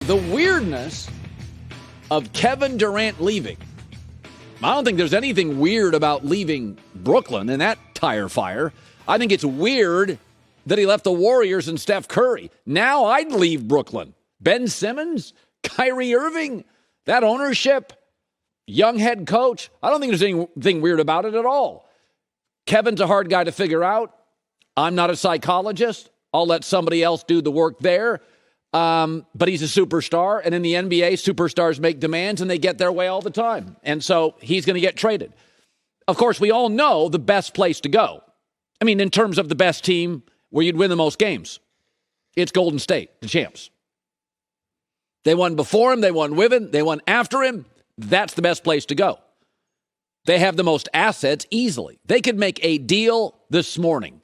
the weirdness of Kevin Durant leaving. I don't think there's anything weird about leaving Brooklyn in that tire fire. I think it's weird that he left the Warriors and Steph Curry. Now I'd leave Brooklyn. Ben Simmons, Kyrie Irving, that ownership, young head coach. I don't think there's anything weird about it at all. Kevin's a hard guy to figure out. I'm not a psychologist. I'll let somebody else do the work there. But he's a superstar, and in the NBA, superstars make demands, and they get their way all the time. And so he's going to get traded. Of course, we all know the best place to go. I mean, in terms of the best team where you'd win the most games, it's Golden State, the champs. They won before him, they won with him, they won after him. That's the best place to go. They have the most assets easily. They could make a deal this morning.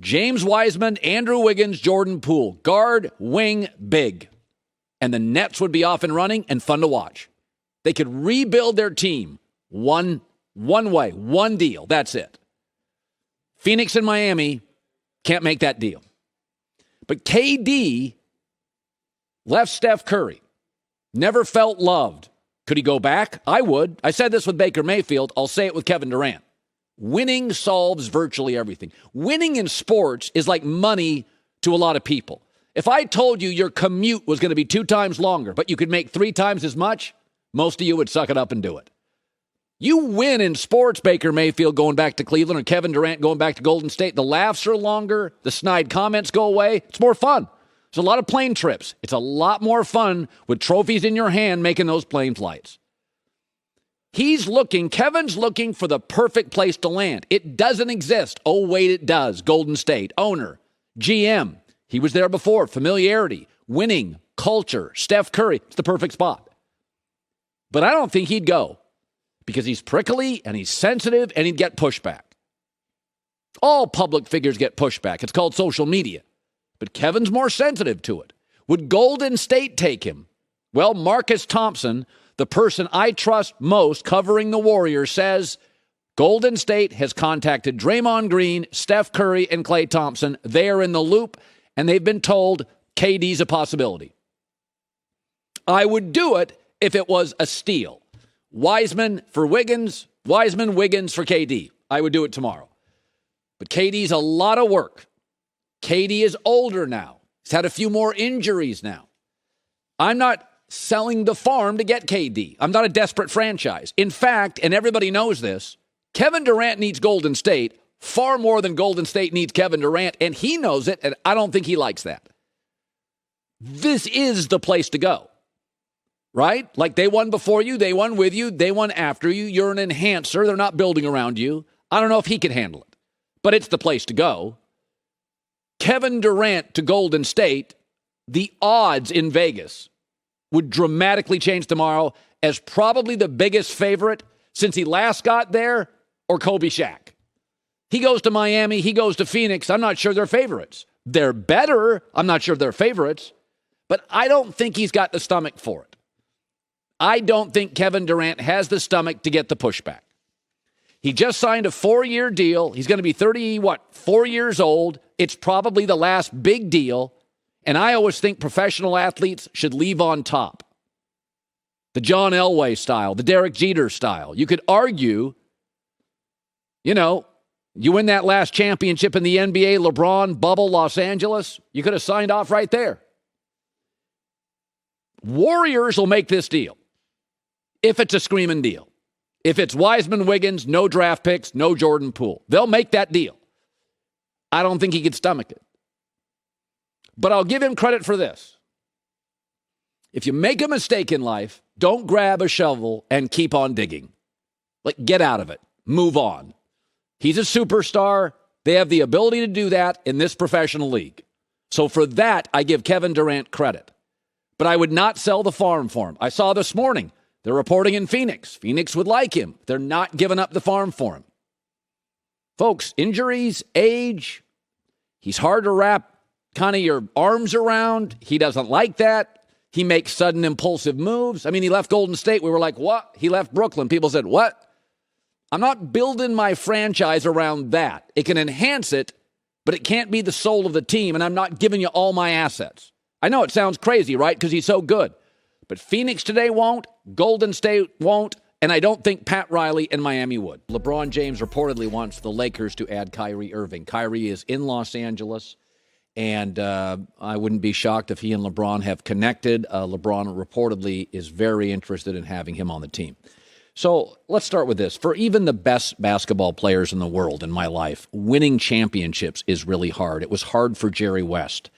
James Wiseman, Andrew Wiggins, Jordan Poole, guard, wing, big. And the Nets would be off and running and fun to watch. They could rebuild their team one way, one deal. That's it. Phoenix and Miami can't make that deal. But KD left Steph Curry. Never felt loved. Could he go back? I would. I said this with Baker Mayfield. I'll say it with Kevin Durant. Winning solves virtually everything. Winning in sports is like money to a lot of people. If I told you your commute was going to be 2 times longer, but you could make 3 times as much, most of you would suck it up and do it. You win in sports, Baker Mayfield going back to Cleveland or Kevin Durant going back to Golden State. The laughs are longer. The snide comments go away. It's more fun. There's a lot of plane trips. It's a lot more fun with trophies in your hand making those plane flights. Kevin's looking for the perfect place to land. It doesn't exist. Oh, wait, it does. Golden State, owner, GM. He was there before. Familiarity, winning, culture, Steph Curry. It's the perfect spot. But I don't think he'd go because he's prickly and he's sensitive and he'd get pushback. All public figures get pushback. It's called social media. But Kevin's more sensitive to it. Would Golden State take him? Well, Marcus Thompson, the person I trust most covering the Warriors, says Golden State has contacted Draymond Green, Steph Curry, and Klay Thompson. They are in the loop, and they've been told KD's a possibility. I would do it if it was a steal. Wiseman for Wiggins, Wiseman, Wiggins for KD. I would do it tomorrow. But KD's a lot of work. KD is older now. He's had a few more injuries now. I'm not selling the farm to get KD. I'm not a desperate franchise. In fact, and everybody knows this, Kevin Durant needs Golden State far more than Golden State needs Kevin Durant, and he knows it, and I don't think he likes that. This is the place to go, right? Like they won before you, they won with you, they won after you. You're an enhancer. They're not building around you. I don't know if he can handle it, but it's the place to go. Kevin Durant to Golden State, the odds in Vegas would dramatically change tomorrow as probably the biggest favorite since he last got there, or Kobe Shaq. He goes to Miami, he goes to Phoenix. I'm not sure they're favorites. They're better. I'm not sure they're favorites. But I don't think he's got the stomach for it. I don't think Kevin Durant has the stomach to get the pushback. He just signed a 4-year deal. He's going to be 4 years old. It's probably the last big deal. And I always think professional athletes should leave on top. The John Elway style, the Derek Jeter style. You could argue, you win that last championship in the NBA, LeBron, bubble, Los Angeles, you could have signed off right there. Warriors will make this deal if it's a screaming deal. If it's Wiseman, Wiggins, no draft picks, no Jordan Poole. They'll make that deal. I don't think he could stomach it. But I'll give him credit for this. If you make a mistake in life, don't grab a shovel and keep on digging. Get out of it. Move on. He's a superstar. They have the ability to do that in this professional league. So for that, I give Kevin Durant credit. But I would not sell the farm for him. I saw this morning, they're reporting in Phoenix. Phoenix would like him. They're not giving up the farm for him. Folks, injuries, age, he's hard to wrap kind of your arms around. He doesn't like that. He makes sudden impulsive moves. I mean, he left Golden State. We were like, what? He left Brooklyn. People said, what? I'm not building my franchise around that. It can enhance it, but it can't be the soul of the team, and I'm not giving you all my assets. I know it sounds crazy, right? Because he's so good. But Phoenix today won't, Golden State won't, and I don't think Pat Riley and Miami would. LeBron James reportedly wants the Lakers to add Kyrie Irving. Kyrie is in Los Angeles, and I wouldn't be shocked if he and LeBron have connected. LeBron reportedly is very interested in having him on the team. So let's start with this. For even the best basketball players in the world in my life, winning championships is really hard. It was hard for Jerry West.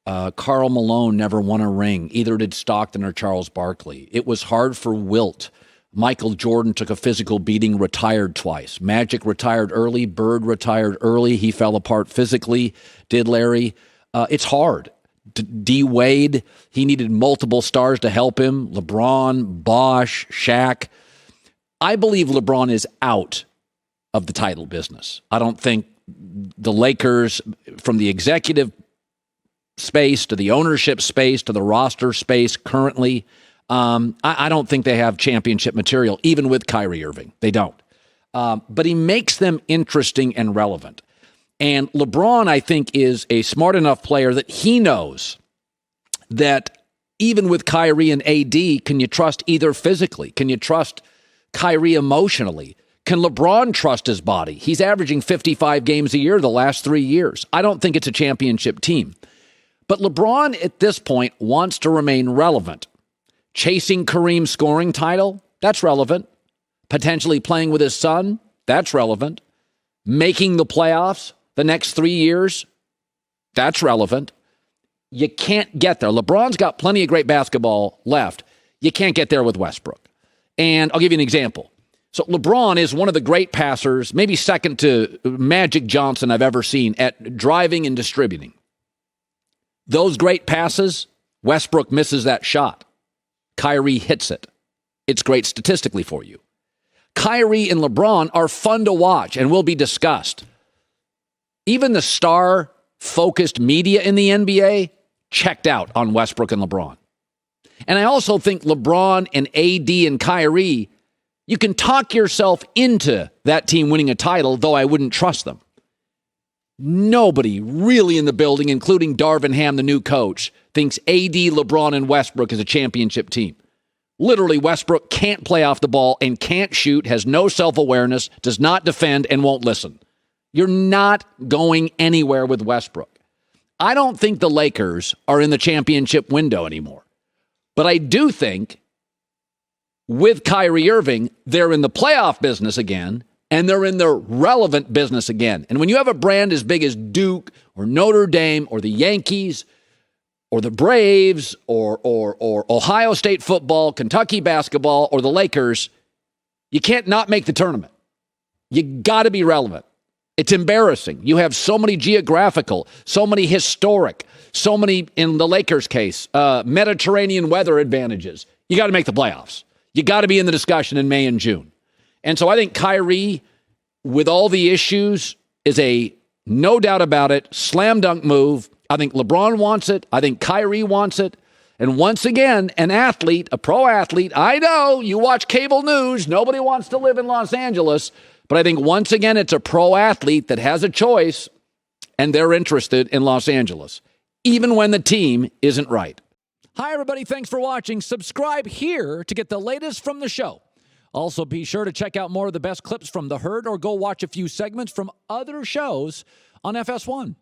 Karl Malone never won a ring. Either did Stockton or Charles Barkley. It was hard for Wilt. Michael Jordan took a physical beating, retired twice. Magic retired early. Bird retired early. He fell apart physically, did Larry. It's hard. D. Wade, he needed multiple stars to help him. LeBron, Bosh, Shaq. I believe LeBron is out of the title business. I don't think the Lakers, from the executive space to the ownership space to the roster space currently, I don't think they have championship material, even with Kyrie Irving. They don't. But he makes them interesting and relevant. And LeBron, I think, is a smart enough player that he knows that even with Kyrie and AD, can you trust either physically? Can you trust Kyrie emotionally? Can LeBron trust his body? He's averaging 55 games a year the last 3 years. I don't think it's a championship team. But LeBron at this point wants to remain relevant. Chasing Kareem's scoring title, that's relevant. Potentially playing with his son, that's relevant. Making the playoffs the next 3 years, that's relevant. You can't get there. LeBron's got plenty of great basketball left. You can't get there with Westbrook. And I'll give you an example. So LeBron is one of the great passers, maybe second to Magic Johnson I've ever seen at driving and distributing. Those great passes, Westbrook misses that shot. Kyrie hits it. It's great statistically for you. Kyrie and LeBron are fun to watch and will be discussed. Even the star-focused media in the NBA checked out on Westbrook and LeBron. And I also think LeBron and AD and Kyrie, you can talk yourself into that team winning a title, though I wouldn't trust them. Nobody really in the building, including Darvin Ham, the new coach, thinks AD, LeBron, and Westbrook is a championship team. Literally, Westbrook can't play off the ball and can't shoot, has no self-awareness, does not defend, and won't listen. You're not going anywhere with Westbrook. I don't think the Lakers are in the championship window anymore. But I do think with Kyrie Irving, they're in the playoff business again, and they're in the relevant business again. And when you have a brand as big as Duke or Notre Dame or the Yankees or the Braves or Ohio State football, Kentucky basketball, or the Lakers, you can't not make the tournament. You got to be relevant. It's embarrassing. You have so many geographical, so many historic, so many, in the Lakers case, Mediterranean weather advantages. You got to make the playoffs. You got to be in the discussion in May and June. And so I think Kyrie, with all the issues, is a, no doubt about it, slam dunk move. I think LeBron wants it. I think Kyrie wants it. And once again, an athlete, a pro athlete, I know you watch cable news. Nobody wants to live in Los Angeles. But I think once again, it's a pro athlete that has a choice, and they're interested in Los Angeles, even when the team isn't right. Hi, everybody. Thanks for watching. Subscribe here to get the latest from the show. Also, be sure to check out more of the best clips from The Herd or go watch a few segments from other shows on FS1.